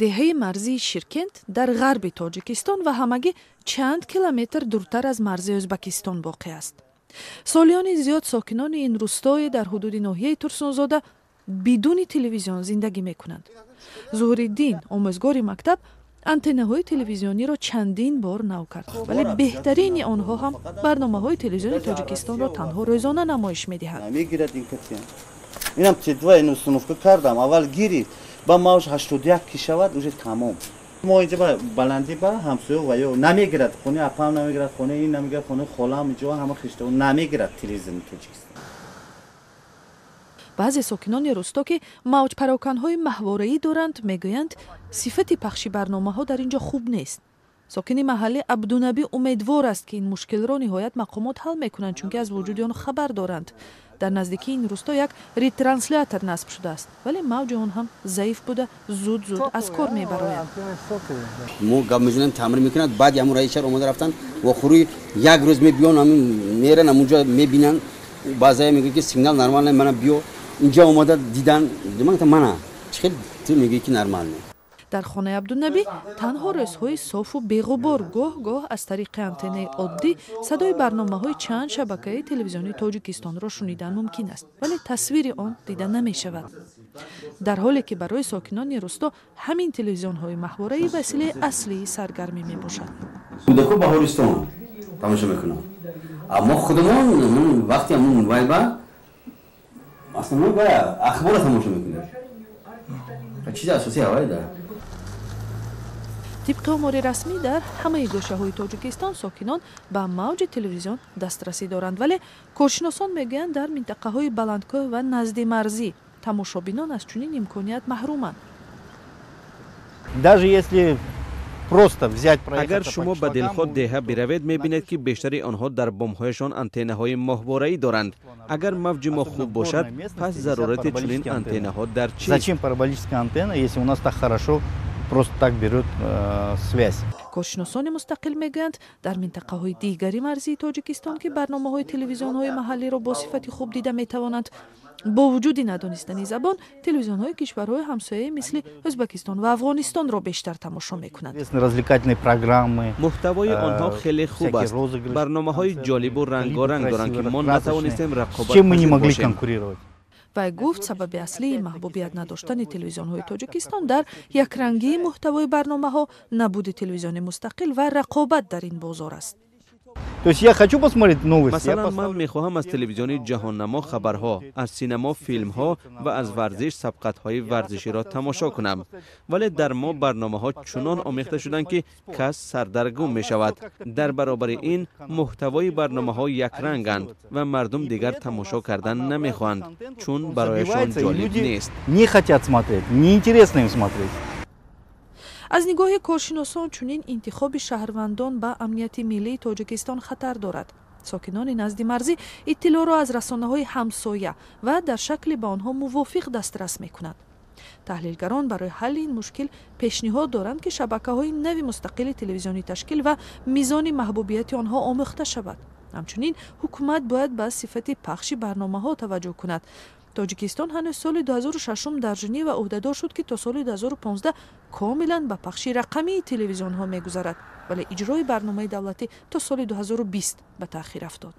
деҳаи марзии Ширкент дар ғарби Тоҷикистон ва ҳамагӣ чанд километр дуртар аз марзи Ӯзбакистон воқеъ аст. солиёни зиёд сокинони ин рӯстое дар ҳудуди ноҳияи Турсунзода бидуни телевизион зиндагӣ мекунанд. Зуҳуриддин, омӯзгори мактаб, антеннаҳои телевизиониро чандин бор нав кард, вале беҳтарини онҳо ҳам барномаҳои телевизиони Тоҷикистонро танҳо рӯзона намоиш медиҳанд. инам тедва ин установка кардам, аввал гирифт, ба маош 81 ки шавад уже тамом. Моиҷа ба баланди ба ҳамсоё ва ё намегирад, хони апам намегирад, хони ин намегирад, хони холам ҷо ҳама хиштавон намегирад телевизиони Тоҷикистон. баъзе сокинони рӯсто ки мавҷпароканҳои маҳвораӣ доранд, мегӯянд сифати пахши барномаҳо дар ин ҷо хуб нест. сокини маҳаллӣ Абдунабӣ умедвор аст ки ин мушкилро ниҳоят мақомот ҳал мекунанд, чунки аз вуҷуди он хабар доранд. дар наздикии ин рӯсто як ретранслятор насб шудааст, вале мавҷи он ҳам заиф буда зуд аз кор мебарояд. мо гап мезанем, таъмир мекунад, баъд ҳамун раисчар омада рафтан ва хӯрӯи як рӯз мебиён ҳамин меран ҳамунҷо мебинанд, баъзая мегӯяд ки сигнал нормал не, мана биё инҷа омада дидан, мана чӣ хел ту мегӯӣ ки нормал не. дар хонаи Абдунабӣ танҳо рӯзҳои софу беғубор гоҳ-гоҳ аз тариқи антеннаи оддӣ садои барномаҳои чанд шабакаи телевизиони Тоҷикистонро шунидан мумкин аст, вале тасвири он дида намешавад. дар ҳоле ки барои сокинони рӯсто ҳамин телевизионҳои маҳвораӣ василаи аслии саргармӣ мебошад. кӯдаку баҳористон тамошо мекунам, аммо худамон вақти ҳамун вайба аслан ахбора тамошо мекунем. чизи асосии аввалида. тибқи омори расмӣ дар ҳамаи гӯшаҳои Тоҷикистон сокинон ба мавҷи телевизион дастрасӣ доранд, вале коршиносон мегӯянд дар минтақаҳои баландкӯҳ ва назди марзӣ тамошобинон аз чунин имконият маҳруманд. агар шумо ба дилход деҳа биравед, мебинед ки бештари онҳо дар бомҳояшон антеннаҳои моҳвораӣ доранд. агар мавҷи мо хуб бошад, пас зарурати чунин антеннаҳо дар чист? Зачем параболическая антенна, если у нас так хорошо просто так берет связь? коршиносони мустақил мегӯянд дар минтақаҳои дигари марзии Тоҷикистон ки барномаҳои телевизионҳои маҳаллиро бо сифати хуб дида метавонанд, бо вуҷуди надонистани забон телевизионҳои кишварҳои ҳамсояӣ мисли Ӯзбакистон ва Афғонистонро бештар тамошо мекунанд. муҳтавои онҳо хеле хуб аст. барномаҳои ҷолибу рангоранг доранд ки мо натавонистем рақобатпазир бошем. вай гуфт сабаби аслии маҳбубият надоштани телевизионҳои Тоҷикистон дар якрангии муҳтавои барномаҳо, набуди телевизиони мустақил ва рақобат дар ин бозор аст. масалан ман мехоҳам аз телевизиони ҷаҳоннамо хабарҳо, аз синемо филмҳо ва аз варзиш сабқатҳои варзиширо тамошо кунам, вале дар мо барномаҳо чунон омехта шуданд ки кас сардаргум мешавад. дар баробари ин муҳтавои барномаҳо якранганд ва мардум дигар тамошо кардан намехоҳанд, чун барояшон ҷолиб нест. аз нигоҳи коршиносон чунин интихоби шаҳрвандон ба амнияти миллии Тоҷикистон хатар дорад. сокинони назди марзӣ иттилоъро аз расонаҳои ҳамсоя ва дар шакли ба онҳо мувофиқ дастрас мекунанд. таҳлилгарон барои ҳалли ин мушкил пешниҳод доранд ки шабакаҳои нави мустақили телевизионӣ ташкил ва мизони маҳбубияти онҳо омӯхта шавад. ҳамчунин ҳукумат бояд ба сифати пахши барномаҳо таваҷҷӯҳ кунад. Тоҷикистон ҳанӯз соли 2006 дар Женева ӯҳдадор шуд ки то соли 2015 комилан ба пахши рақамии телевизионҳо мегузарад, вале иҷрои барномаи давлатӣ то соли 2020 ба таъхир афтод.